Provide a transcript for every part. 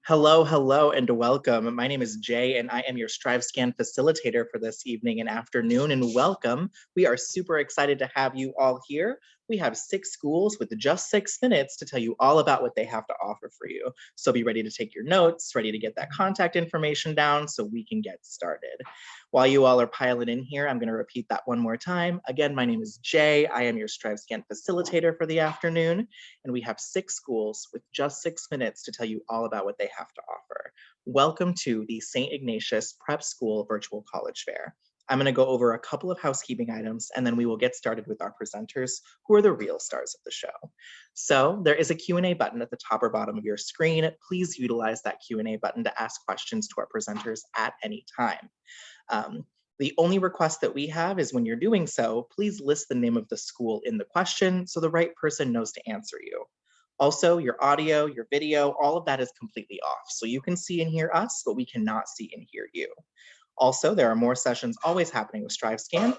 Hello, hello, and welcome. My name is Jay, and I am your StriveScan facilitator for this evening and afternoon, and welcome. We are super excited to have you all here. We have 6 schools with just 6 minutes to tell you all about what they have to offer for you. So be ready to take your notes, ready to get that contact information down so we can get started. While you all are piling in here, I'm going to repeat that one more time. Again, my name is Jay. I am your StriveScan facilitator for the afternoon, and we have 6 schools with just 6 minutes to tell you all about what they have to offer. Welcome to the St. Ignatius Prep School Virtual College Fair. I'm going to go over a couple of housekeeping items, and then we will get started with our presenters, who are the real stars of the show. So there is a Q&A button at the top or bottom of your screen. Please utilize that Q&A button to ask questions to our presenters at any time. The only request that we have is when you're doing so, please list the name of the school in the question so the right person knows to answer you. Also, your audio, your video, all of that is completely off. So you can see and hear us, but we cannot see and hear you. Also, there are more sessions always happening with StriveScan,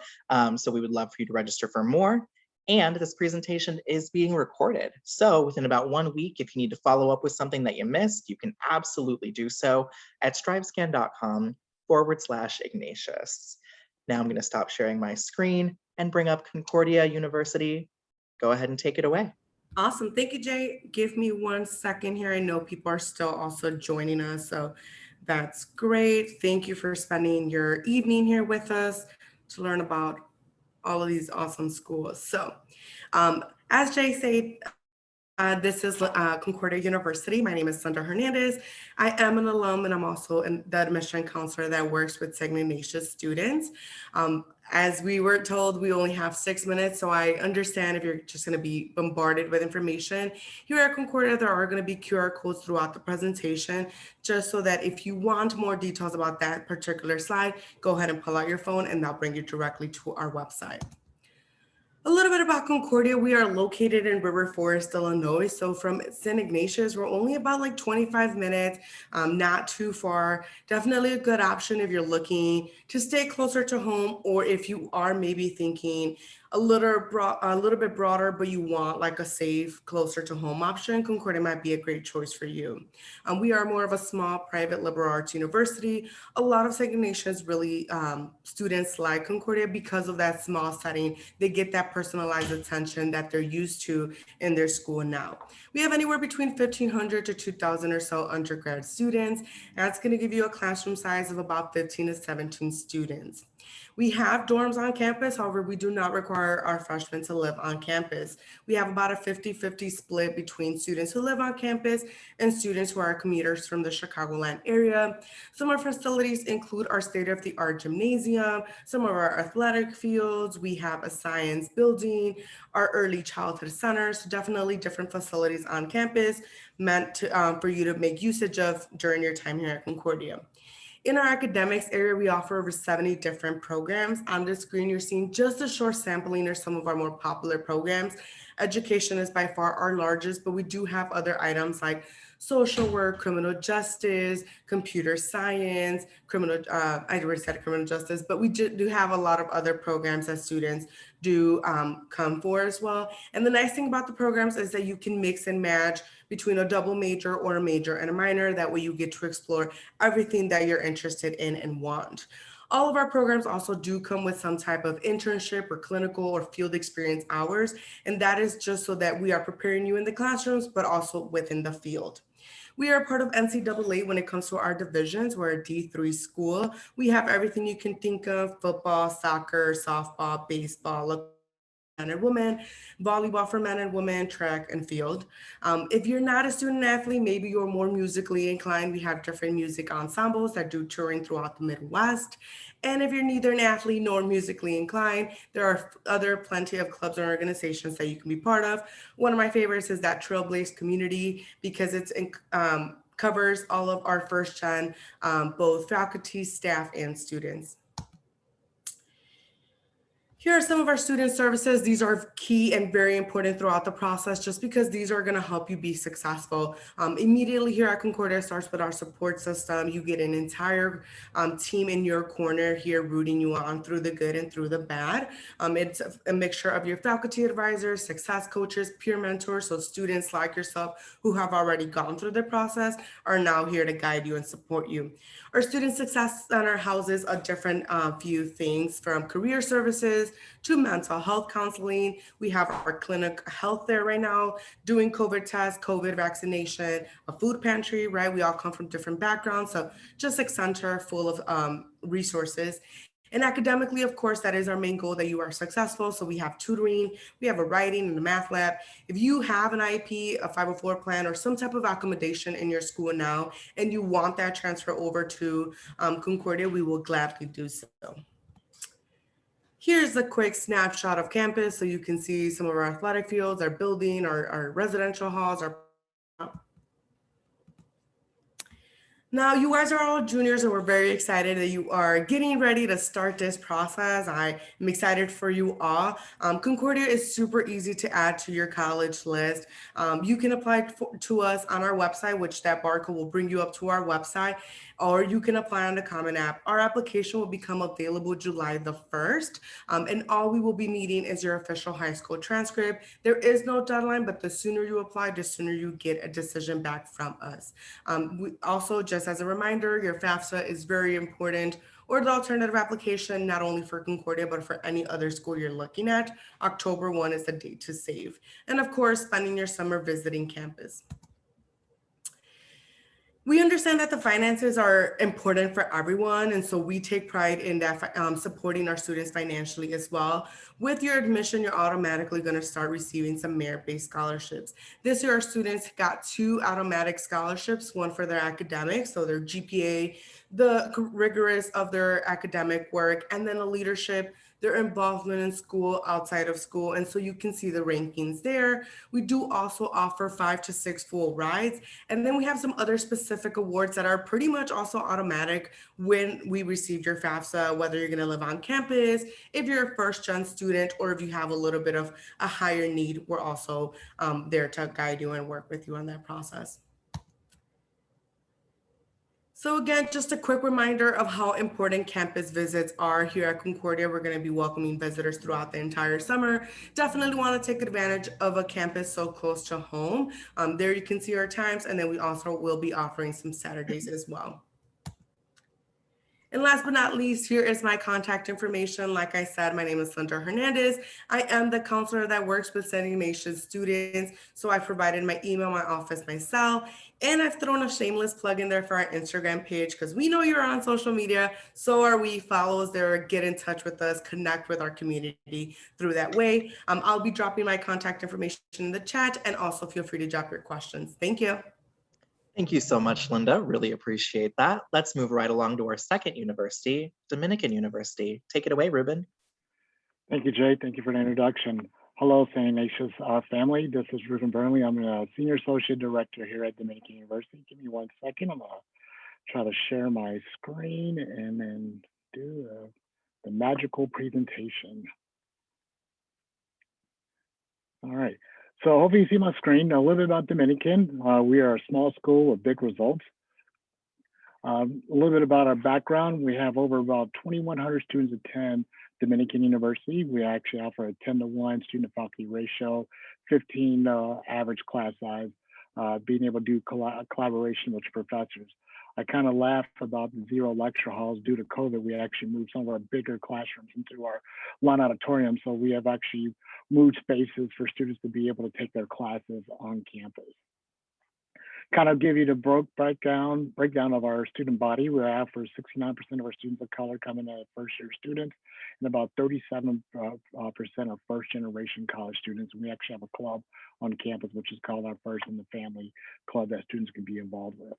so we would love for you to register for more. And this presentation is being recorded. So within about 1 week, if you need to follow up with something that you missed, you can absolutely do so at strivescan.com/Ignatius. Now I'm going to stop sharing my screen and bring up Concordia University. Go ahead and take it away. Awesome. Thank you, Jay. Give me 1 second here. I know people are still also joining us, so that's great. Thank you for spending your evening here with us to learn about all of these awesome schools. So, as Jay said, this is Concordia University. My name is Sandra Hernandez. I am an alum and I'm also the admission counselor that works with St. Ignatius students. As we were told, we only have 6 minutes, so I understand if you're just going to be bombarded with information. Here at Concordia, there are going to be QR codes throughout the presentation, just so that if you want more details about that particular slide, go ahead and pull out your phone and that'll bring you directly to our website. A little bit about Concordia. We are located in River Forest, Illinois. So from St. Ignatius, we're only about like 25 minutes, not too far. Definitely a good option if you're looking to stay closer to home, or if you are maybe thinking a little bit broader, but you want like a safe, closer to home option, Concordia might be a great choice for you. We are more of a small private liberal arts university. A lot of St. Ignatius really students like Concordia because of that small setting. They get that personalized attention that they're used to in their school now. We have anywhere between 1,500 to 2,000 or so undergrad students. That's going to give you a classroom size of about 15 to 17 students. We have dorms on campus, however, we do not require our freshmen to live on campus. We have about a 50-50 split between students who live on campus and students who are commuters from the Chicagoland area. Some of our facilities include our state-of-the-art gymnasium, some of our athletic fields, we have a science building, our early childhood centers, so definitely different facilities on campus meant to, for you to make usage of during your time here at Concordia. In our academics area, we offer over 70 different programs. On the screen, you're seeing just a short sampling of some of our more popular programs. Education is by far our largest, but we do have other items like social work, criminal justice, computer science, I already said criminal justice, but we do have a lot of other programs that students do come for as well. And the nice thing about the programs is that you can mix and match between a double major or a major and a minor. That way you get to explore everything that you're interested in and want. All of our programs also do come with some type of internship or clinical or field experience hours, and that is just so that we are preparing you in the classrooms, but also within the field. We are part of NCAA when it comes to our divisions. We're a D3 school. We have everything you can think of: football, soccer, softball, baseball, men and women, volleyball for men and women, track and field. If you're not a student athlete, maybe you're more musically inclined, we have different music ensembles that do touring throughout the Midwest. And if you're neither an athlete nor musically inclined, there are other plenty of clubs and organizations that you can be part of. One of my favorites is that Trailblaze community because it's covers all of our first gen, both faculty, staff, and students. Here are some of our student services. These are key and very important throughout the process just because these are going to help you be successful. Immediately here at Concordia starts with our support system. You get an entire team in your corner here rooting you on through the good and through the bad. It's a mixture of your faculty advisors, success coaches, peer mentors. So students like yourself who have already gone through the process are now here to guide you and support you. Our Student Success Center houses a different few things from career services to mental health counseling. We have our clinic health there right now, doing COVID tests, COVID vaccination, a food pantry, right? We all come from different backgrounds. So just a center full of resources. And academically, of course, that is our main goal that you are successful. So we have tutoring, we have a writing and a math lab. If you have an IEP, a 504 plan, or some type of accommodation in your school now, and you want that transfer over to Concordia, we will gladly do so. Here's a quick snapshot of campus so you can see some of our athletic fields, our building, our residential halls, our Now, you guys are all juniors, and we're very excited that you are getting ready to start this process. I am excited for you all. Concordia is super easy to add to your college list. You can apply to us on our website, which that barcode will bring you up to our website, or you can apply on the Common App. Our application will become available July the 1st, and all we will be needing is your official high school transcript. There is no deadline, but the sooner you apply, the sooner you get a decision back from us. We also, just as a reminder, your FAFSA is very important, or the alternative application, not only for Concordia, but for any other school you're looking at. October 1 is the date to save. And of course, spending your summer visiting campus. We understand that the finances are important for everyone, and so we take pride in that supporting our students financially as well. With your admission, you're automatically going to start receiving some merit-based scholarships. This year, our students got 2 automatic scholarships, one for their academics, so their GPA, the rigorous of their academic work, and then a leadership, their involvement in school, outside of school. And so you can see the rankings there. We do also offer 5 to 6 full rides. And then we have some other specific awards that are pretty much also automatic when we receive your FAFSA, whether you're going to live on campus, if you're a first gen student, or if you have a little bit of a higher need, we're also there to guide you and work with you on that process. So again, just a quick reminder of how important campus visits are here at Concordia. We're going to be welcoming visitors throughout the entire summer. Definitely want to take advantage of a campus so close to home. There you can see our times, and then we also will be offering some Saturdays as well. And last but not least, here is my contact information. Like I said, my name is Linda Hernandez. I am the counselor that works with San Ignatius students. So I provided my email, my office, my cell, and I've thrown a shameless plug in there for our Instagram page because we know you're on social media. So are we. Follow us there, get in touch with us, connect with our community through that way. I'll be dropping my contact information in the chat, and also feel free to drop your questions. Thank you. Thank you so much, Linda. Really appreciate that. Let's move right along to our second university, Dominican University. Take it away, Ruben. Thank you, Jay. Thank you for the introduction. Hello, St. Ignatius family. This is Ruben Burnley. I'm a Senior Associate Director here at Dominican University. Give me 1 second. I'm going to try to share my screen and then do the magical presentation. All right. So hopefully you see my screen. A little bit about Dominican. We are a small school with big results. A little bit about our background. We have over about 2,100 students attend Dominican University. We actually offer a 10-to-1 student to faculty ratio, 15 average class size, being able to do collaboration with professors. I kind of laugh about the 0 lecture halls. Due to COVID, we actually moved some of our bigger classrooms into our lawn auditorium. So we have actually moved spaces for students to be able to take their classes on campus. Kind of give you the breakdown of our student body. We have for 69% of our students of color coming as first-year students, and about 37% are first-generation college students. And we actually have a club on campus, which is called our First in the Family Club, that students can be involved with.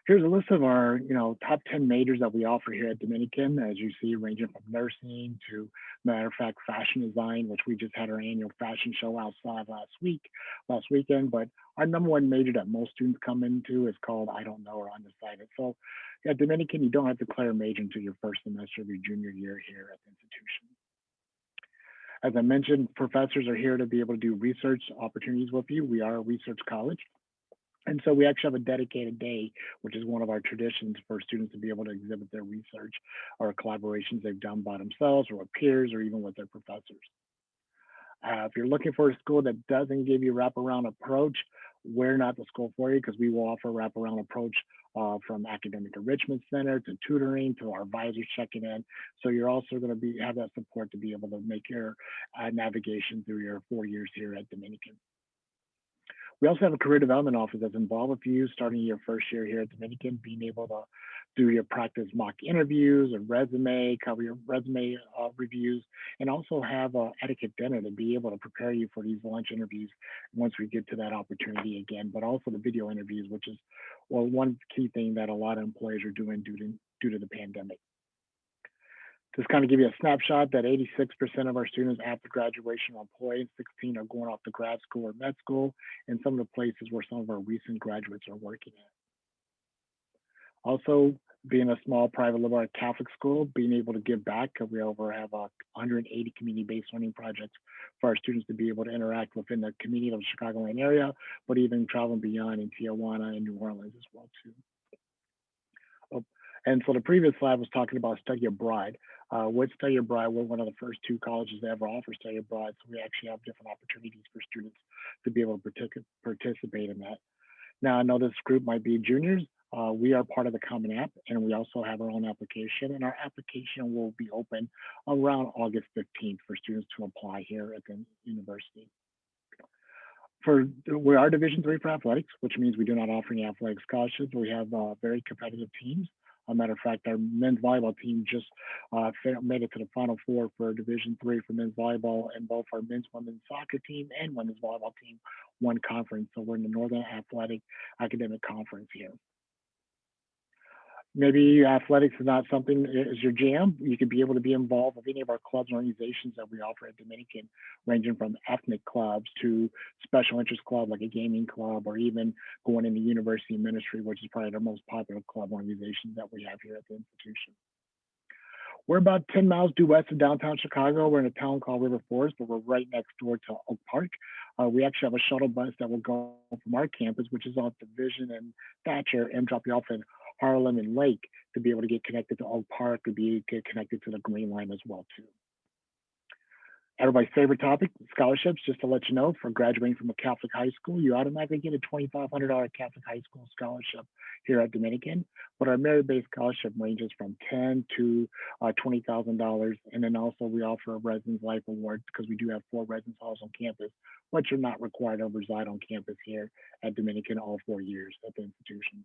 Here's a list of our, top 10 majors that we offer here at Dominican, as you see, ranging from nursing to, matter of fact, fashion design, which we just had our annual fashion show outside last weekend. But our number 1 major that most students come into is called I don't know or undecided. So at Dominican, you don't have to declare a major until your first semester of your junior year here at the institution. As I mentioned, professors are here to be able to do research opportunities with you. We are a research college. And so we actually have a dedicated day, which is one of our traditions for students to be able to exhibit their research or collaborations they've done by themselves or with peers or even with their professors. If you're looking for a school that doesn't give you a wraparound approach, we're not the school for you because we will offer a wraparound approach from academic enrichment center to tutoring to our advisors checking in. So you're also going to have that support to be able to make your navigation through your 4 years here at Dominican. We also have a career development office that's involved with you starting your first year here at Dominican, being able to do your practice mock interviews or resume, cover your resume reviews, and also have a etiquette dinner to be able to prepare you for these lunch interviews once we get to that opportunity again, but also the video interviews, which is one key thing that a lot of employers are doing due to the pandemic. Just kind of give you a snapshot that 86% of our students after graduation are employed, 16 are going off to grad school or med school, and some of the places where some of our recent graduates are working at. Also, being a small private liberal arts Catholic school, being able to give back, because we have 180 community-based learning projects for our students to be able to interact within the community of the Chicagoland area, but even traveling beyond in Tijuana and New Orleans as well too. And so the previous slide was talking about study abroad. With study abroad, we're one of the first 2 colleges that ever offer study abroad. So we actually have different opportunities for students to be able to participate in that. Now, I know this group might be juniors. We are part of the Common App, and we also have our own application. And our application will be open around August 15th for students to apply here at the university. We are Division III for athletics, which means we do not offer any athletic scholarships. We have very competitive teams. As a matter of fact, our men's volleyball team just made it to the Final Four for Division III for men's volleyball, and both our men's women's soccer team and women's volleyball team won conference. So we're in the Northern Athletic Academic Conference here. Maybe athletics is not something is your jam. You could be able to be involved with any of our clubs and organizations that we offer at Dominican, ranging from ethnic clubs to special interest club like a gaming club, or even going into university ministry, which is probably the most popular club organization that we have here at the institution. We're about 10 miles due west of downtown Chicago. We're in a town called River Forest, but we're right next door to Oak Park. We actually have a shuttle bus that will go from our campus, which is off Division and Thatcher, and drop you off in Harlem and Lake to be able to get connected to Oak Park, to get connected to the Green Line as well too. Everybody's favorite topic, scholarships. Just to let you know, for graduating from a Catholic high school, you automatically get a $2,500 Catholic high school scholarship here at Dominican. But our merit-based scholarship ranges from $10,000 to $20,000. And then also we offer a Residence Life Award because we do have 4 residence halls on campus, but you're not required to reside on campus here at Dominican all 4 years at the institution.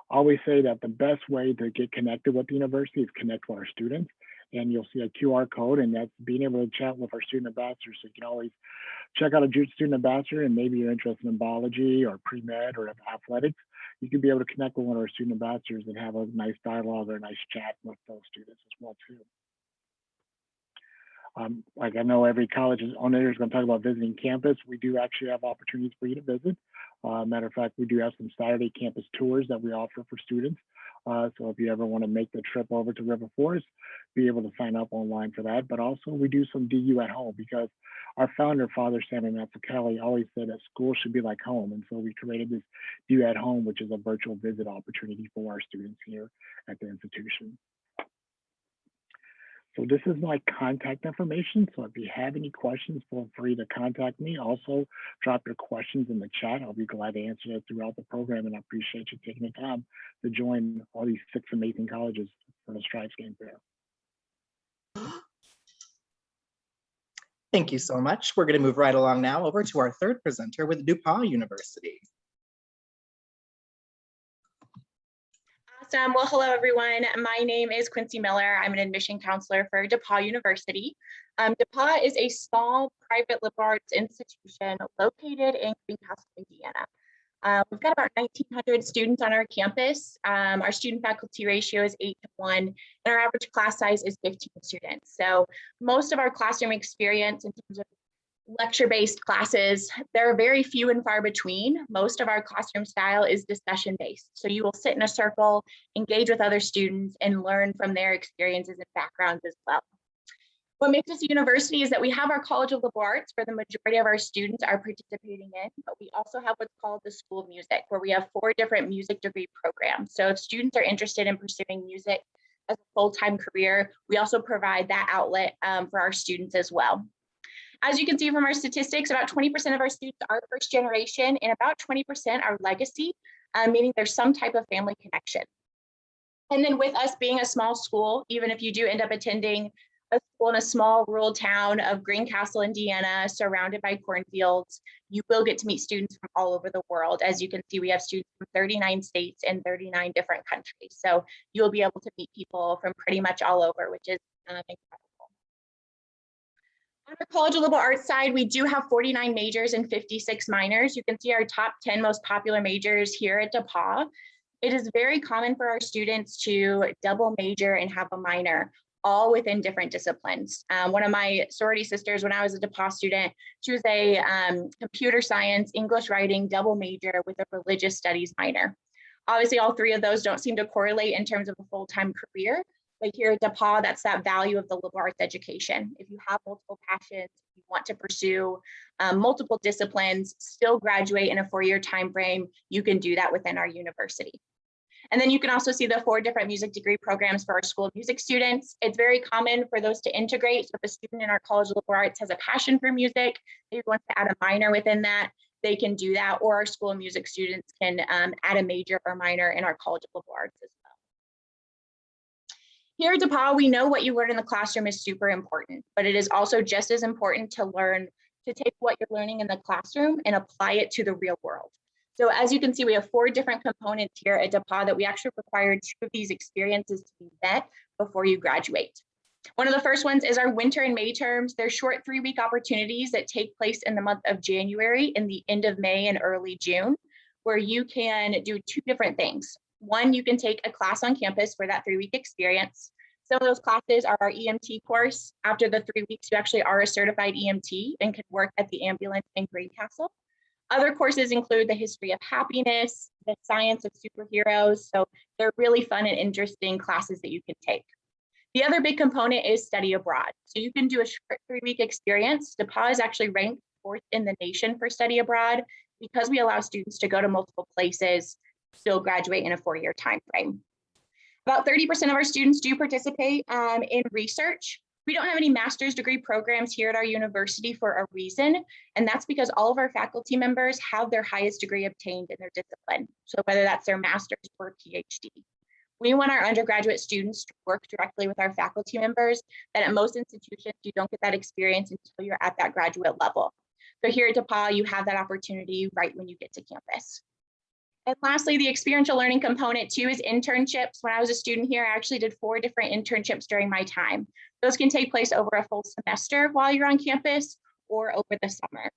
I always say that the best way to get connected with the university is connect with our students. And you'll see a QR code, and that's being able to chat with our student ambassadors. So you can always check out a student ambassador, and maybe you're interested in biology or pre-med or athletics. You can be able to connect with one of our student ambassadors and have a nice dialogue or a nice chat with those students as well too. Like I know every college on there is going to talk about visiting campus. We do actually have opportunities for you to visit. Matter of fact, we do have some Saturday campus tours that we offer for students. So if you ever want to make the trip over to River Forest, be able to sign up online for that. But also we do some DU at home, because our founder, Father Samuel Mazzucchelli, always said that school should be like home. And so we created this DU at home, which is a virtual visit opportunity for our students here at the institution. So this is my contact information. So if you have any questions, feel free to contact me. Also, drop your questions in the chat. I'll be glad to answer that throughout the program. And I appreciate you taking the time to join all these 6 amazing colleges for the Strive Game Fair. Thank you so much. We're going to move right along now over to our 3rd presenter with DePauw University. Awesome. Well, hello, everyone. My name is Quincy Miller. I'm an admission counselor for DePauw University. DePauw is a small private liberal arts institution located in Greencastle, Indiana. We've got about 1,900 students on our campus. Our student faculty ratio is 8-to-1, and our average class size is 15 students. So most of our classroom experience in terms of lecture-based classes, there are very few and far between. Most of our classroom style is discussion-based. So you will sit in a circle, engage with other students, and learn from their experiences and backgrounds as well. What makes us a university is that we have our College of Liberal Arts where the majority of our students are participating in, but we also have what's called the School of Music, where we have 4 different music degree programs. So if students are interested in pursuing music as a full-time career, we also provide that outlet for our students as well. As you can see from our statistics, about 20% of our students are first generation and about 20% are legacy, meaning there's some type of family connection. And then with us being a small school, even if you do end up attending a school in a small rural town of Greencastle, Indiana, surrounded by cornfields, you will get to meet students from all over the world. As you can see, we have students from 39 states and 39 different countries. So you'll be able to meet people from pretty much all over, which is incredible. On our College of Liberal Arts side, we do have 49 majors and 56 minors. You can see our top 10 most popular majors here at DePauw. It is very common for our students to double major and have a minor, all within different disciplines. One of my sorority sisters, when I was a DePauw student, she was a computer science, English writing double major with a religious studies minor. Obviously, all 3 of those don't seem to correlate in terms of a full-time career, but here at DePauw, that's that value of the liberal arts education. If you have multiple passions, you want to pursue multiple disciplines, still graduate in a 4-year time frame, you can do that within our university. And then you can also see the 4 different music degree programs for our School of Music students. It's very common for those to integrate. So if a student in our College of Liberal Arts has a passion for music, they want to add a minor within that, they can do that, or our School of Music students can add a major or minor in our College of Liberal Arts as well. Here at DePauw, we know what you learn in the classroom is super important, but it is also just as important to take what you're learning in the classroom and apply it to the real world. So as you can see, we have 4 different components here at DePauw that we actually require 2 of these experiences to be met before you graduate. One of the first ones is our winter and May terms. They're short 3-week opportunities that take place in the month of January, in the end of May and early June, where you can do 2 different things. One, you can take a class on campus for that 3-week experience. Some of those classes are our EMT course. After the 3 weeks, you actually are a certified EMT and can work at the ambulance in Greencastle. Other courses include the history of happiness, the science of superheroes. So they're really fun and interesting classes that you can take. The other big component is study abroad. So you can do a short 3-week experience. DePauw is actually ranked 4th in the nation for study abroad because we allow students to go to multiple places, still graduate in a 4-year time frame. About 30% of our students do participate in research. We don't have any master's degree programs here at our university for a reason, and that's because all of our faculty members have their highest degree obtained in their discipline. So whether that's their master's or PhD. We want our undergraduate students to work directly with our faculty members, that at most institutions, you don't get that experience until you're at that graduate level. So here at DePauw, you have that opportunity right when you get to campus. And lastly, the experiential learning component too is internships. When I was a student here, I actually did 4 different internships during my time. Those can take place over a full semester while you're on campus or over the summer.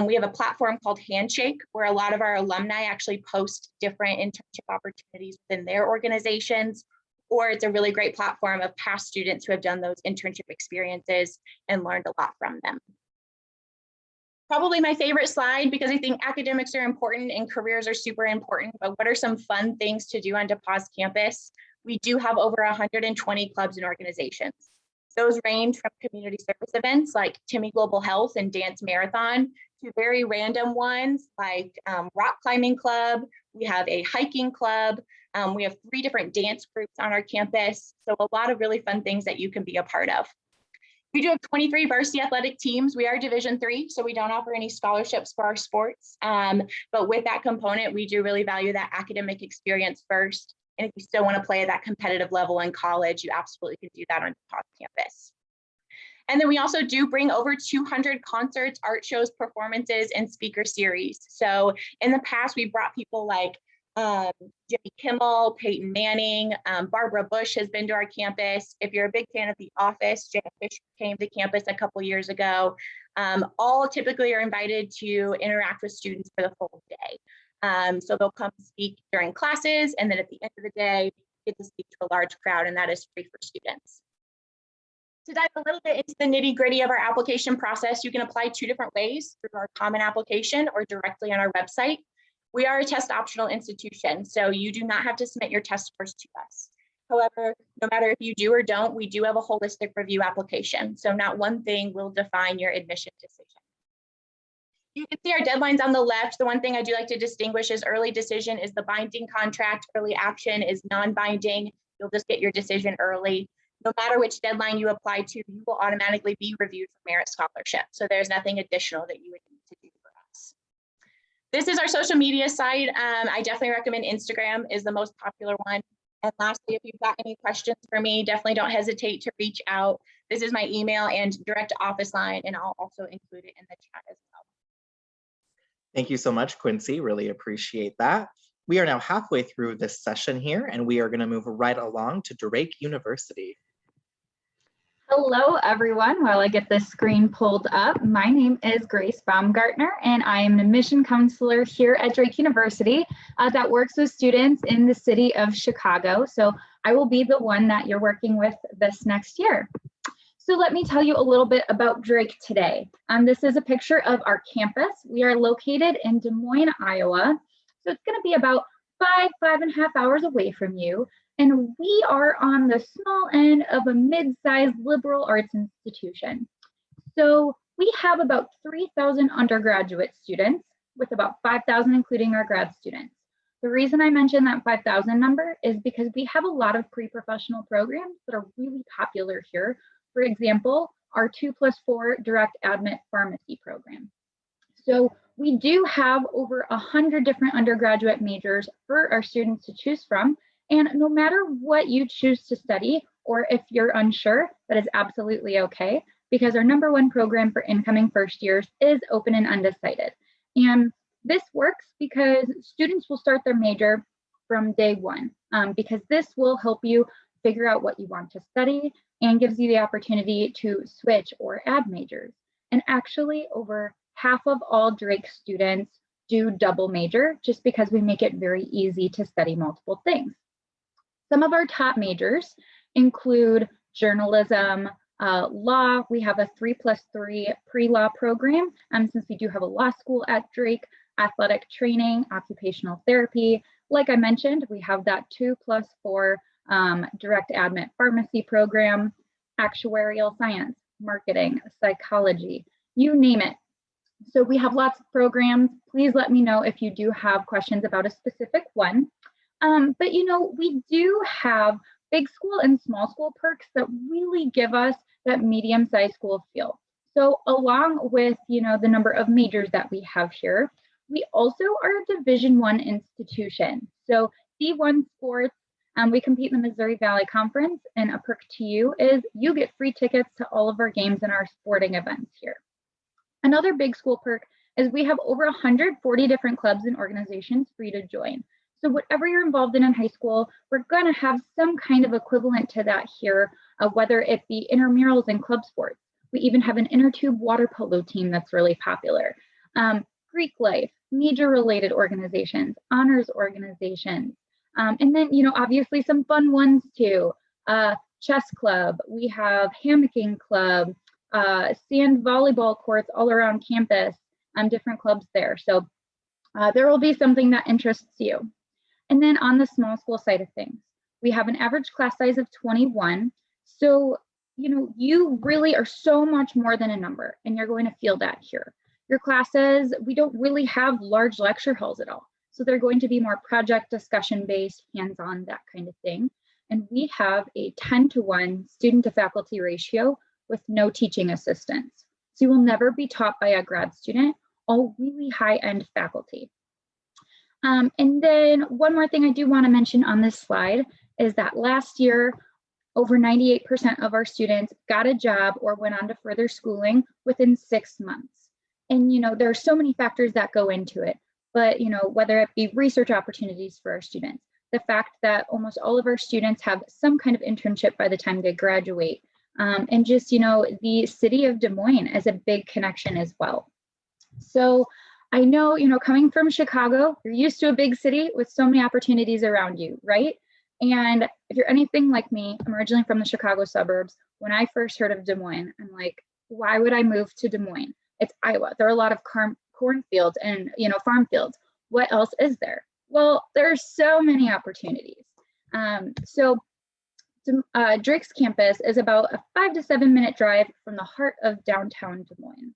We have a platform called Handshake, where a lot of our alumni actually post different internship opportunities within their organizations, or it's a really great platform of past students who have done those internship experiences and learned a lot from them. Probably my favorite slide, because I think academics are important and careers are super important, but what are some fun things to do on DePauw's campus? We do have over 120 clubs and organizations. Those range from community service events like Timmy Global Health and Dance Marathon to very random ones like Rock Climbing Club. We have a hiking club. We have 3 different dance groups on our campus. So a lot of really fun things that you can be a part of. We do have 23 varsity athletic teams. We are Division III, so we don't offer any scholarships for our sports. But with that component, we do really value that academic experience first. And if you still want to play at that competitive level in college, you absolutely can do that on DePauw campus. And then we also do bring over 200 concerts, art shows, performances, and speaker series. So in the past, we brought people like Jimmy Kimmel, Peyton Manning, Barbara Bush has been to our campus. If you're a big fan of The Office, Janet Fisher came to campus a couple years ago. All typically are invited to interact with students for the full day. So they'll come speak during classes, and then at the end of the day, get to speak to a large crowd, and that is free for students. To dive a little bit into the nitty-gritty of our application process, you can apply 2 different ways, through our common application or directly on our website. We are a test optional institution, so you do not have to submit your test scores to us. However, no matter if you do or don't, we do have a holistic review application. So not one thing will define your admission decision. You can see our deadlines on the left. The one thing I do like to distinguish is early decision is the binding contract. Early action is non-binding. You'll just get your decision early. No matter which deadline you apply to, you will automatically be reviewed for merit scholarship. So there's nothing additional that you would need to do for us. This is our social media site. I definitely recommend Instagram is the most popular one. And lastly, if you've got any questions for me, definitely don't hesitate to reach out. This is my email and direct office line, and I'll also include it in the chat as well. Thank you so much, Quincy. Really appreciate that. We are now halfway through this session here, and we are going to move right along to Drake University. Hello, everyone. While I get this screen pulled up, my name is Grace Baumgartner, and I am an admission counselor here at Drake University that works with students in the city of Chicago. So I will be the one that you're working with this next year. So let me tell you a little bit about Drake today. This is a picture of our campus. We are located in Des Moines, Iowa. So it's going to be about 5.5 hours away from you. And we are on the small end of a mid-sized liberal arts institution. So we have about 3,000 undergraduate students with about 5,000 including our grad students. The reason I mention that 5,000 number is because we have a lot of pre-professional programs that are really popular here. For example, our 2+4 direct admit pharmacy program. So we do have over 100 different undergraduate majors for our students to choose from. And no matter what you choose to study, or if you're unsure, that is absolutely okay, because our #1 program for incoming first years is open and undecided. And this works because students will start their major from day one, because this will help you figure out what you want to study and gives you the opportunity to switch or add majors. And actually, over half of all Drake students do double major just because we make it very easy to study multiple things. Some of our top majors include journalism, law. We have a 3+3 pre-law program, since we do have a law school at Drake, athletic training, occupational therapy. Like I mentioned, we have that 2+4 direct admit pharmacy program, actuarial science, marketing, psychology, you name it. So we have lots of programs. Please let me know if you do have questions about a specific one. But you know, we do have big school and small school perks that really give us that medium-sized school feel. So along with, you know, the number of majors that we have here, we also are a Division I institution. So D1 sports, we compete in the Missouri Valley Conference, and a perk to you is you get free tickets to all of our games and our sporting events here. Another big school perk is we have over 140 different clubs and organizations for you to join. So whatever you're involved in high school, we're going to have some kind of equivalent to that here, whether it be intramurals and club sports. We even have an inner tube water polo team that's really popular. Greek life, major related organizations, honors organizations, and then, you know, obviously some fun ones too. Chess club, we have hammocking club, sand volleyball courts all around campus, different clubs there. So there will be something that interests you. And then on the small school side of things, we have an average class size of 21. So, you know, you really are so much more than a number, and you're going to feel that here. Your classes, we don't really have large lecture halls at all. So they're going to be more project discussion based, hands-on, that kind of thing. And we have a 10-to-1 student to faculty ratio with no teaching assistants. So you will never be taught by a grad student, all really high-end faculty. And then one more thing I do want to mention on this slide is that last year, over 98% of our students got a job or went on to further schooling within 6 months. And, you know, there are so many factors that go into it, but, you know, whether it be research opportunities for our students, the fact that almost all of our students have some kind of internship by the time they graduate, and just, you know, the city of Des Moines is a big connection as well. So I know, you know, coming from Chicago, you're used to a big city with so many opportunities around you, right? And if you're anything like me, I'm originally from the Chicago suburbs. When I first heard of Des Moines, I'm like, why would I move to Des Moines? It's Iowa. There are a lot of cornfields and, you know, farm fields. What else is there? Well, there's so many opportunities. So Drake's campus is about a 5 to 7 minute drive from the heart of downtown Des Moines.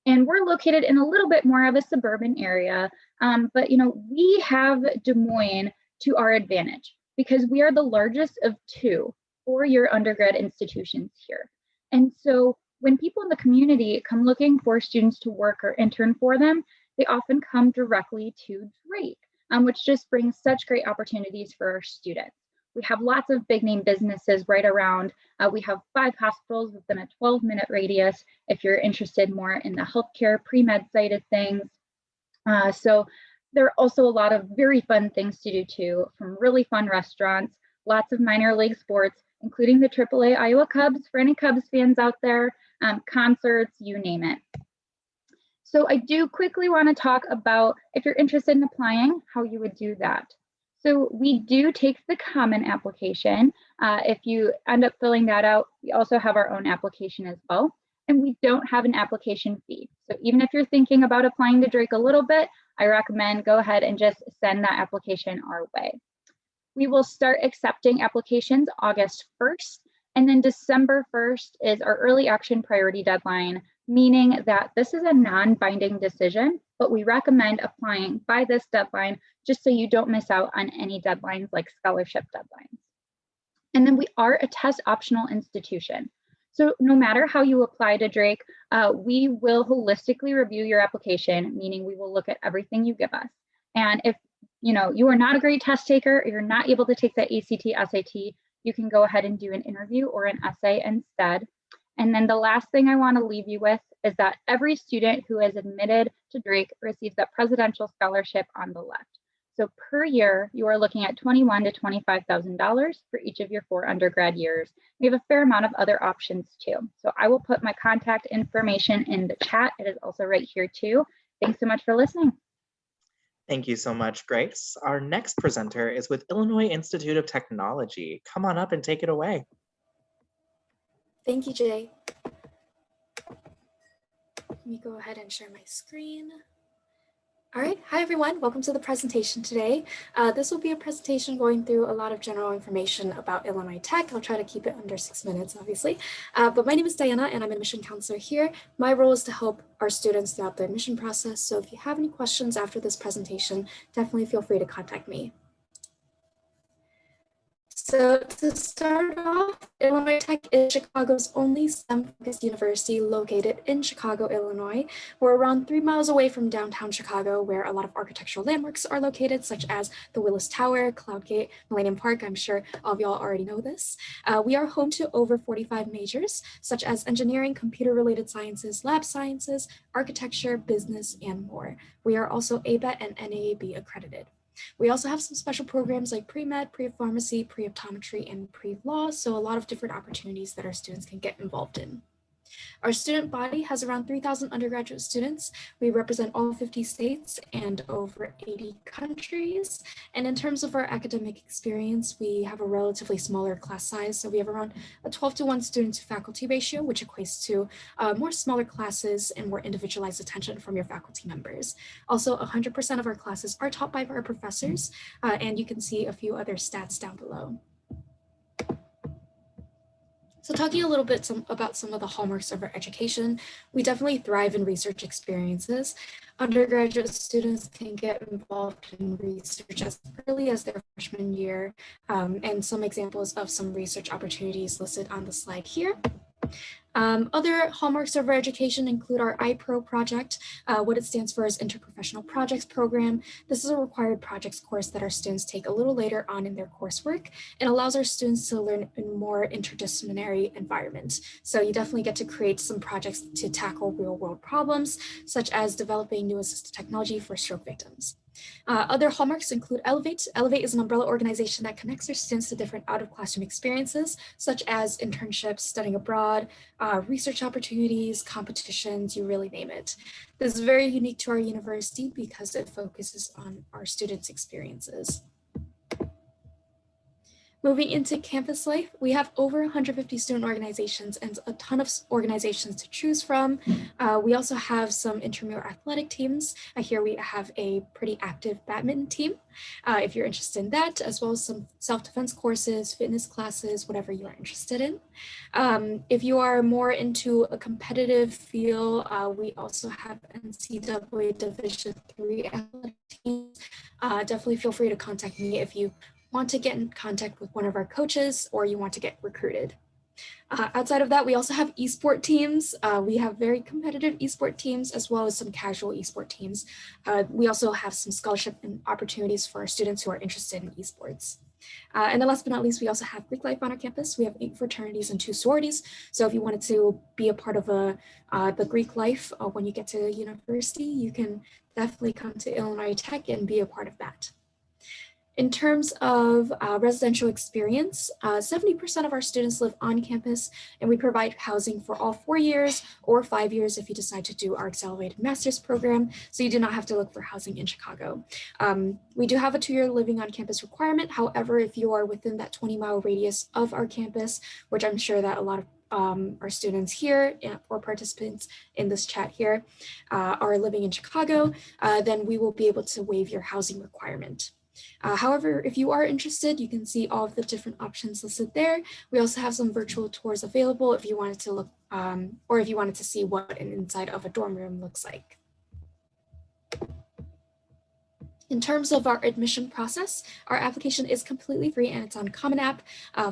And we're located in a little bit more of a suburban area, but we have Des Moines to our advantage because we are the largest of 2 four-year undergrad institutions here. And so when people in the community come looking for students to work or intern for them, they often come directly to Drake, which just brings such great opportunities for our students. We have lots of big name businesses right around. We have 5 hospitals within a 12-minute radius if you're interested more in the healthcare pre-med side of things. So there are also a lot of very fun things to do too, from really fun restaurants, lots of minor league sports, including the AAA Iowa Cubs for any Cubs fans out there, concerts, you name it. So I do quickly want to talk about, if you're interested in applying, how you would do that. So we do take the common application. If you end up filling that out, we also have our own application as well. And we don't have an application fee. So even if you're thinking about applying to Drake a little bit, I recommend go ahead and just send that application our way. We will start accepting applications August 1st, and then December 1st is our early action priority deadline, meaning that this is a non-binding decision, but we recommend applying by this deadline just so you don't miss out on any deadlines like scholarship deadlines. And then we are a test optional institution. So no matter how you apply to Drake, we will holistically review your application, meaning we will look at everything you give us. And if you are not a great test taker, or you're not able to take the ACT, SAT, you can go ahead and do an interview or an essay instead. And then the last thing I want to leave you with is that every student who is admitted to Drake receives that presidential scholarship on the left. So per year, you are looking at $21,000 to $25,000 for each of your 4 undergrad years. We have a fair amount of other options too. So I will put my contact information in the chat. It is also right here too. Thanks so much for listening. Thank you so much, Grace. Our next presenter is with Illinois Institute of Technology. Come on up and take it away. Thank you, Jay. Let me go ahead and share my screen. All right, hi everyone, welcome to the presentation today. This will be a presentation going through a lot of general information about Illinois Tech. I'll try to keep it under 6 minutes, obviously. But my name is Diana and I'm an admission counselor here. My role is to help our students throughout the admission process. So if you have any questions after this presentation, definitely feel free to contact me. So to start off, Illinois Tech is Chicago's only STEM-focused university located in Chicago, Illinois. We're around 3 miles away from downtown Chicago, where a lot of architectural landmarks are located, such as the Willis Tower, Cloud Gate, Millennium Park. I'm sure all of y'all already know this. We are home to over 45 majors, such as engineering, computer-related sciences, lab sciences, architecture, business, and more. We are also ABET and NAAB accredited. We also have some special programs like pre-med, pre-pharmacy, pre-optometry, and pre-law, so a lot of different opportunities that our students can get involved in. Our student body has around 3,000 undergraduate students. We represent all 50 states and over 80 countries. And in terms of our academic experience, we have a relatively smaller class size. So we have around a 12:1 student to faculty ratio, which equates to more smaller classes and more individualized attention from your faculty members. Also, 100% of our classes are taught by our professors, and you can see a few other stats down below. So talking a little bit about some of the hallmarks of our education, we definitely thrive in research experiences. Undergraduate students can get involved in research as early as their freshman year, and some examples of some research opportunities listed on the slide here. Other hallmarks of our education include our iPro project. What it stands for is Interprofessional Projects Program. This is a required projects course that our students take a little later on in their coursework and allows our students to learn in more interdisciplinary environments. So you definitely get to create some projects to tackle real world problems, such as developing new assistive technology for stroke victims. Other hallmarks include Elevate. Elevate is an umbrella organization that connects our students to different out-of-classroom experiences, such as internships, studying abroad, research opportunities, competitions, you really name it. This is very unique to our university because it focuses on our students' experiences. Moving into campus life, we have over 150 student organizations and a ton of organizations to choose from. We also have some intramural athletic teams. Here we have a pretty active badminton team, if you're interested in that, as well as some self-defense courses, fitness classes, whatever you are interested in. If you are more into a competitive feel, we also have NCAA Division III athletic teams. Definitely feel free to contact me if you want to get in contact with one of our coaches or you want to get recruited. Outside of that, we also have esport teams. We have very competitive esport teams as well as some casual esport teams. We also have some scholarship and opportunities for our students who are interested in esports. And then last but not least, we also have Greek life on our campus. We have 8 fraternities and 2 sororities. So if you wanted to be a part of the Greek life when you get to university, you can definitely come to Illinois Tech and be a part of that. In terms of residential experience, 70% of our students live on campus, and we provide housing for all 4 years or 5 years if you decide to do our accelerated master's program, so you do not have to look for housing in Chicago. We do have a 2-year living on campus requirement. However, if you are within that 20-mile radius of our campus, which I'm sure that a lot of our students here or participants in this chat here are living in Chicago, then we will be able to waive your housing requirement. However, if you are interested, you can see all of the different options listed there. We also have some virtual tours available if you wanted to look, or if you wanted to see what an inside of a dorm room looks like. In terms of our admission process, our application is completely free and it's on Common App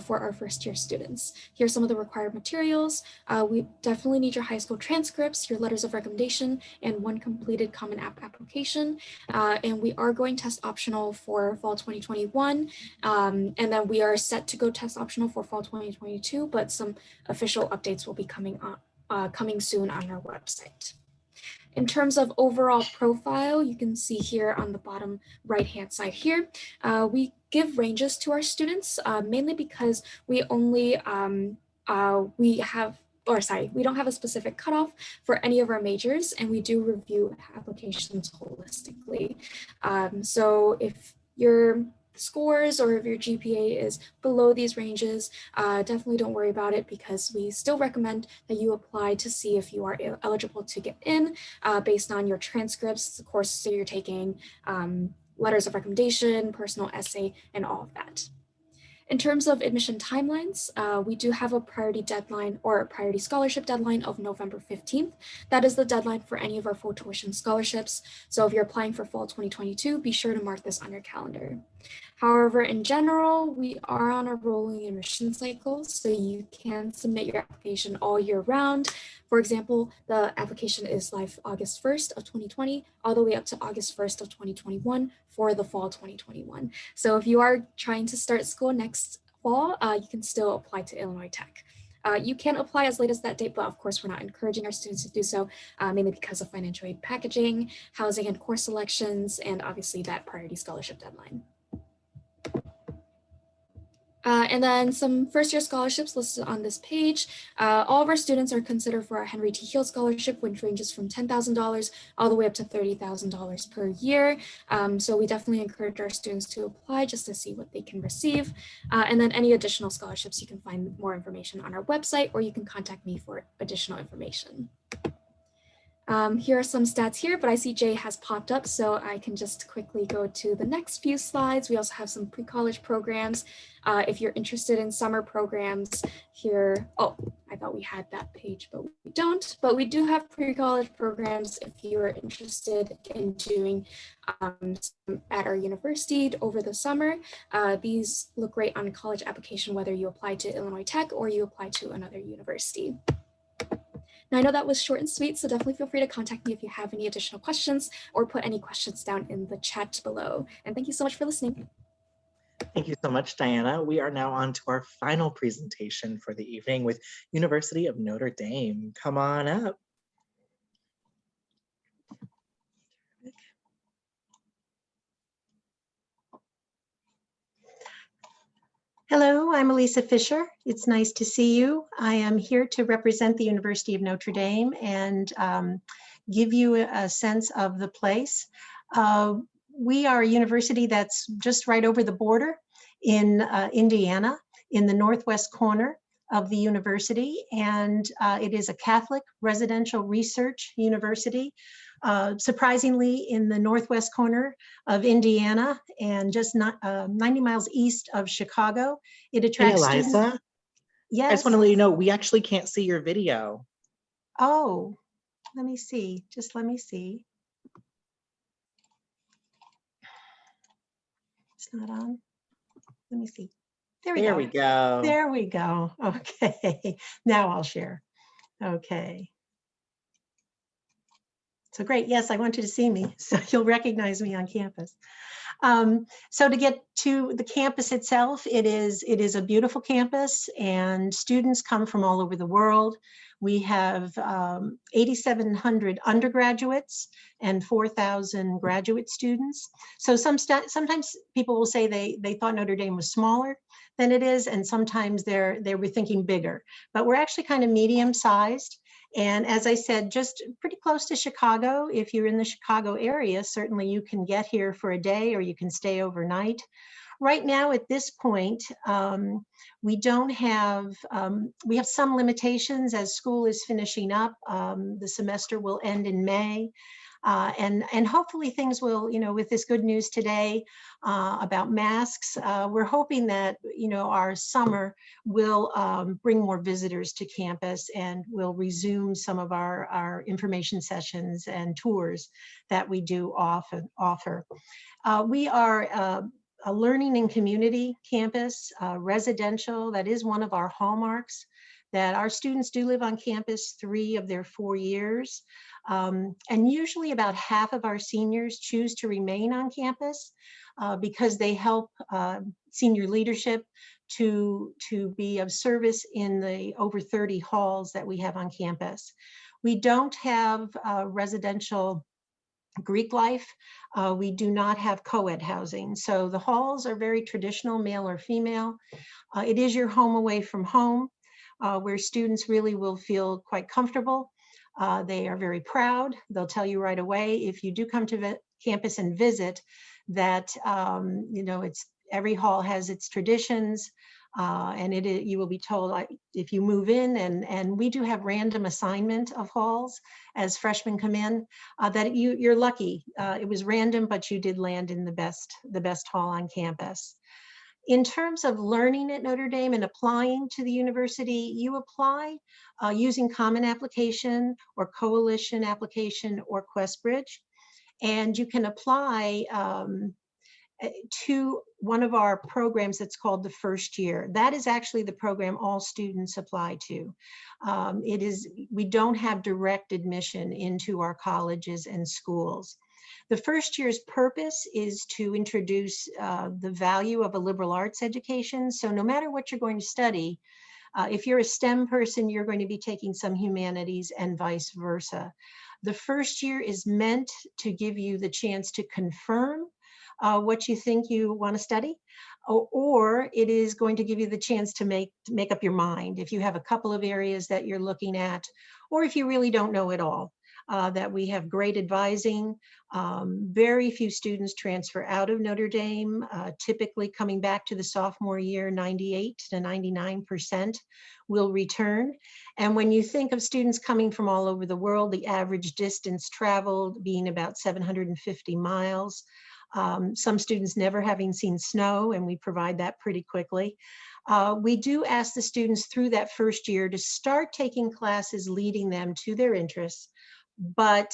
for our first-year students. Here are some of the required materials. We definitely need your high school transcripts, your letters of recommendation, and 1 completed Common App application. And we are going test optional for fall 2021. And then we are set to go test optional for fall 2022, but some official updates will be coming soon on our website. In terms of overall profile, you can see here on the bottom right-hand side here, we give ranges to our students, mainly because we only, we don't have a specific cutoff for any of our majors, and we do review applications holistically. So if your scores or if your GPA is below these ranges, definitely don't worry about it, because we still recommend that you apply to see if you are eligible to get in based on your transcripts, the courses that you're taking, letters of recommendation, personal essay, and all of that. In terms of admission timelines, we do have a priority deadline or a priority scholarship deadline of November 15th. That is the deadline for any of our full tuition scholarships. So if you're applying for fall 2022, be sure to mark this on your calendar. However, in general, we are on a rolling admission cycle, so you can submit your application all year round. For example, the application is live August 1st of 2020, all the way up to August 1st of 2021 for the fall 2021. So if you are trying to start school next fall, you can still apply to Illinois Tech. You can apply as late as that date, but of course, we're not encouraging our students to do so, mainly because of financial aid packaging, housing and course selections, and obviously that priority scholarship deadline. And then some first-year scholarships listed on this page. All of our students are considered for our Henry T. Heal Scholarship, which ranges from $10,000 all the way up to $30,000 per year. So we definitely encourage our students to apply just to see what they can receive. And then any additional scholarships, you can find more information on our website, or you can contact me for additional information. Here are some stats here, but I see Jay has popped up, so I can just quickly go to the next few slides. We also have some pre-college programs. If you're interested in summer programs here, oh, I thought we had that page, but we don't. But we do have pre-college programs if you are interested in doing at our university over the summer. These look great on a college application, whether you apply to Illinois Tech or you apply to another university. Now, I know that was short and sweet, so definitely feel free to contact me if you have any additional questions or put any questions down in the chat below. And thank you so much for listening. Thank you so much, Diana. We are now on to our final presentation for the evening with University of Notre Dame. Come on up. Hello, I'm Elisa Fisher. It's nice to see you. I am here to represent the University of Notre Dame and give you a sense of the place. We are a university that's just right over the border, in Indiana, in the northwest corner of the university, and it is a Catholic residential research university, surprisingly in the northwest corner of Indiana and just 90 miles east of Chicago. It Hey, attracts students. Eliza, I Yes. just want to let you know, we actually can't see your video. Oh, let me see. Just let me see. It's not on. Let me see. There we go. There we go. Okay. Now I'll share. Okay. So great. Yes, I want you to see me, so you'll recognize me on campus. So to get to the campus itself, it is a beautiful campus, and students come from all over the world. We have 8,700 undergraduates and 4,000 graduate students. So sometimes people will say they thought Notre Dame was smaller than it is, and sometimes they were thinking bigger. But we're actually kind of medium-sized. And as I said, just pretty close to Chicago. If you're in the Chicago area, certainly you can get here for a day or you can stay overnight. Right now, at this point, we don't have, we have some limitations as school is finishing up. The semester will end in May. And hopefully things will, with this good news today about masks, we're hoping that, our summer will bring more visitors to campus and we'll resume some of our information sessions and tours that we do offer. We are a learning and community campus, residential. That is one of our hallmarks, that our students do live on campus 3 of their 4 years. And usually about half of our seniors choose to remain on campus because they help senior leadership to be of service in the over 30 halls that we have on campus. We don't have residential Greek life. We do not have co-ed housing. So the halls are very traditional, male or female. It is your home away from home, where students really will feel quite comfortable. They are very proud. They'll tell you right away, if you do come to campus and visit, that it's every hall has its traditions. And you will be told if you move in, and we do have random assignment of halls as freshmen come in, that you're lucky. It was random, but you did land in the best hall on campus. In terms of learning at Notre Dame and applying to the university, you apply using Common Application or Coalition Application or QuestBridge, and you can apply to one of our programs that's called the First Year. That is actually the program all students apply to. We don't have direct admission into our colleges and schools. The first year's purpose is to introduce the value of a liberal arts education. So no matter what you're going to study, if you're a STEM person, you're going to be taking some humanities and vice versa. The first year is meant to give you the chance to confirm what you think you want to study, or it is going to give you the chance to make up your mind if you have a couple of areas that you're looking at, or if you really don't know it all. That we have great advising. Very few students transfer out of Notre Dame, typically coming back to the sophomore year, 98 to 99% will return. And when you think of students coming from all over the world, the average distance traveled being about 750 miles. Some students never having seen snow, and we provide that pretty quickly. We do ask the students through that first year to start taking classes leading them to their interests, but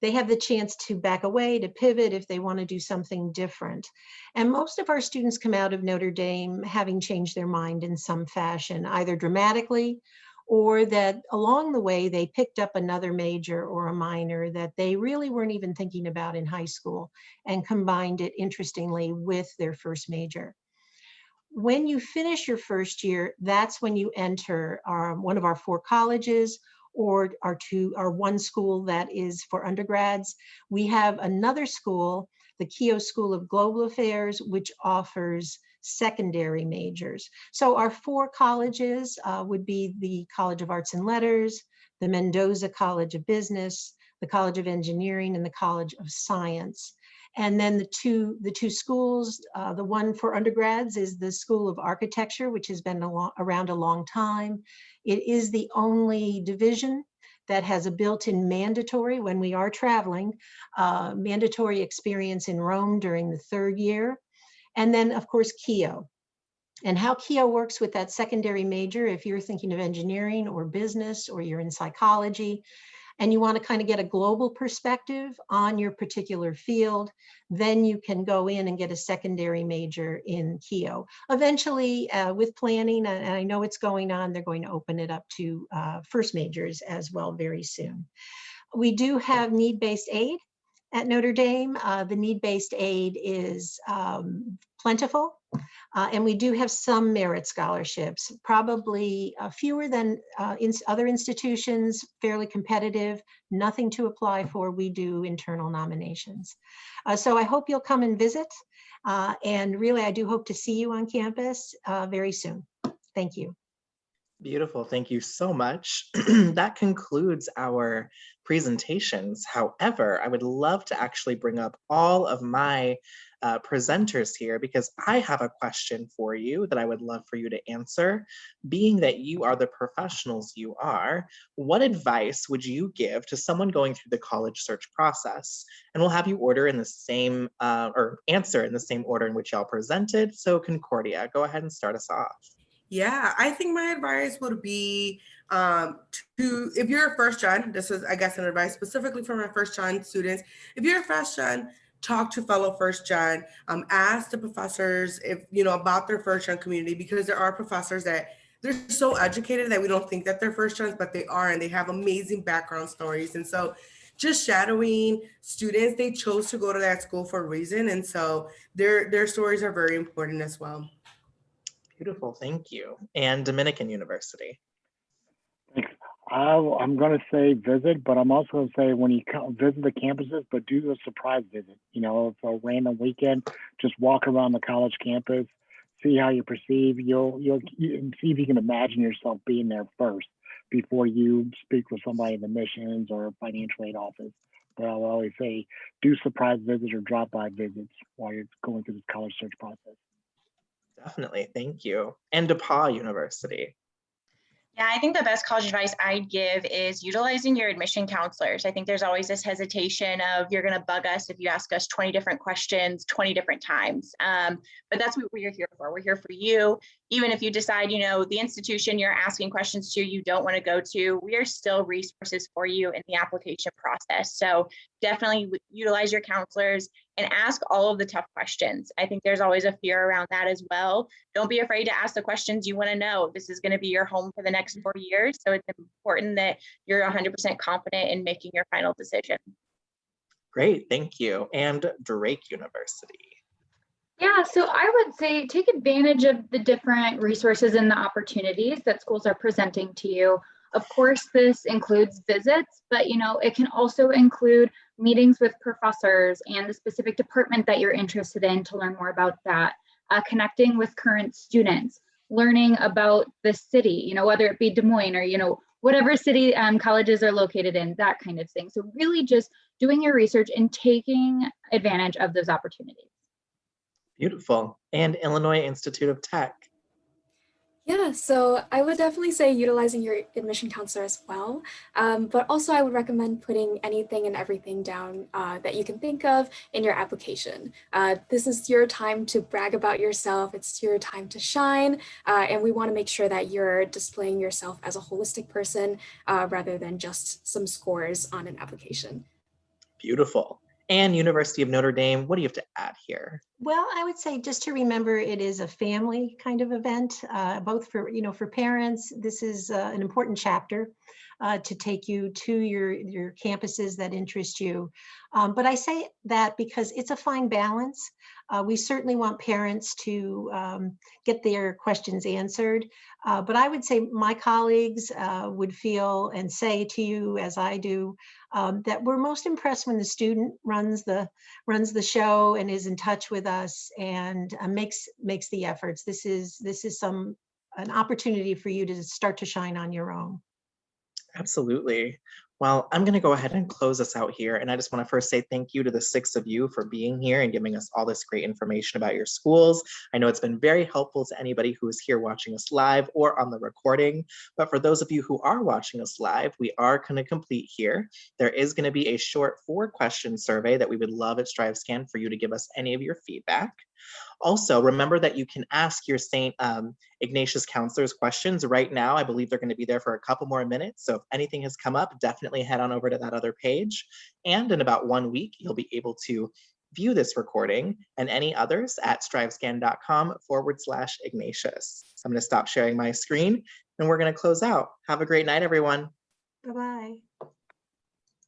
they have the chance to back away, to pivot if they want to do something different. And most of our students come out of Notre Dame having changed their mind in some fashion, either dramatically or that along the way they picked up another major or a minor that they really weren't even thinking about in high school and combined it interestingly with their first major. When you finish your first year, that's when you enter one of our 4 colleges or our one school that is for undergrads. We have another school, the Keough School of Global Affairs, which offers secondary majors. So our 4 colleges would be the College of Arts and Letters, the Mendoza College of Business, the College of Engineering, and the College of Science. And then the two schools, the one for undergrads is the School of Architecture, which has been around a long time. It is the only division that has a built-in mandatory, when we are traveling, mandatory experience in Rome during the 3rd year. And then, of course, KEO. And how KEO works with that secondary major, if you're thinking of engineering or business, or you're in psychology, and you want to kind of get a global perspective on your particular field, then you can go in and get a secondary major in KEO. Eventually, with planning, and I know it's going on, they're going to open it up to first majors as well very soon. We do have need-based aid at Notre Dame. The need-based aid is plentiful. And we do have some merit scholarships, probably fewer than other institutions, fairly competitive, nothing to apply for. We do internal nominations. So I hope you'll come and visit. And really, I do hope to see you on campus very soon. Thank you. Beautiful. Thank you so much. That concludes our presentations. However, I would love to actually bring up all of my presenters here, because I have a question for you that I would love for you to answer. Being that you are the professionals you are, what advice would you give to someone going through the college search process? And we'll have you order in the same, or answer in the same order in which y'all presented. So Concordia, go ahead and start us off. Yeah, I think my advice would be if you're a first gen, this is, I guess, an advice specifically for my first gen students. If you're a first gen, talk to fellow first gen, ask the professors if, about their first gen community, because there are professors that they're so educated that we don't think that they're first gens, but they are, and they have amazing background stories. And so just shadowing students, they chose to go to that school for a reason. And so their stories are very important as well. Beautiful, thank you. And Dominican University. Thanks. I'm going to say visit, but I'm also going to say when you come visit the campuses, but do a surprise visit. If a random weekend, just walk around the college campus, see how you perceive. You'll see if you can imagine yourself being there first before you speak with somebody in the admissions or financial aid office. But I'll always say do surprise visits or drop by visits while you're going through this college search process. Definitely, thank you. And DePauw University. Yeah, I think the best college advice I'd give is utilizing your admission counselors. I think there's always this hesitation of you're going to bug us if you ask us 20 different questions, 20 different times. But that's what we're here for. We're here for you. Even if you decide, the institution you're asking questions to, you don't want to go to, we are still resources for you in the application process. So definitely utilize your counselors and ask all of the tough questions. I think there's always a fear around that as well. Don't be afraid to ask the questions you want to know. This is going to be your home for the next 4 years. So it's important that you're 100% confident in making your final decision. Great, thank you. And Drake University. Yeah, so I would say take advantage of the different resources and the opportunities that schools are presenting to you. Of course, this includes visits, but it can also include meetings with professors and the specific department that you're interested in to learn more about that, connecting with current students, learning about the city, whether it be Des Moines or, whatever city colleges are located in, that kind of thing. So really just doing your research and taking advantage of those opportunities. Beautiful. And Illinois Institute of Tech. Yeah, so I would definitely say utilizing your admission counselor as well, but also I would recommend putting anything and everything down that you can think of in your application. This is your time to brag about yourself, it's your time to shine, and we want to make sure that you're displaying yourself as a holistic person rather than just some scores on an application. Beautiful. And University of Notre Dame, what do you have to add here? Well, I would say just to remember it is a family kind of event, both for, for parents. This is an important chapter to take you to your campuses that interest you. But I say that because it's a fine balance. We certainly want parents to get their questions answered. But I would say my colleagues would feel and say to you, as I do, that we're most impressed when the student runs the show and is in touch with us and makes the efforts. This is an opportunity for you to start to shine on your own. Absolutely. Well, I'm going to go ahead and close us out here. And I just want to first say thank you to the 6 of you for being here and giving us all this great information about your schools. I know it's been very helpful to anybody who is here watching us live or on the recording. But for those of you who are watching us live, we are going to complete here. There is going to be a short 4-question survey that we would love at StriveScan for you to give us any of your feedback. Also, remember that you can ask your St. Ignatius counselors questions right now. I believe they're going to be there for a couple more minutes. So if anything has come up, definitely head on over to that other page. And in about 1 week, you'll be able to view this recording and any others at strivescan.com/Ignatius. I'm going to stop sharing my screen and we're going to close out. Have a great night, everyone. Bye-bye.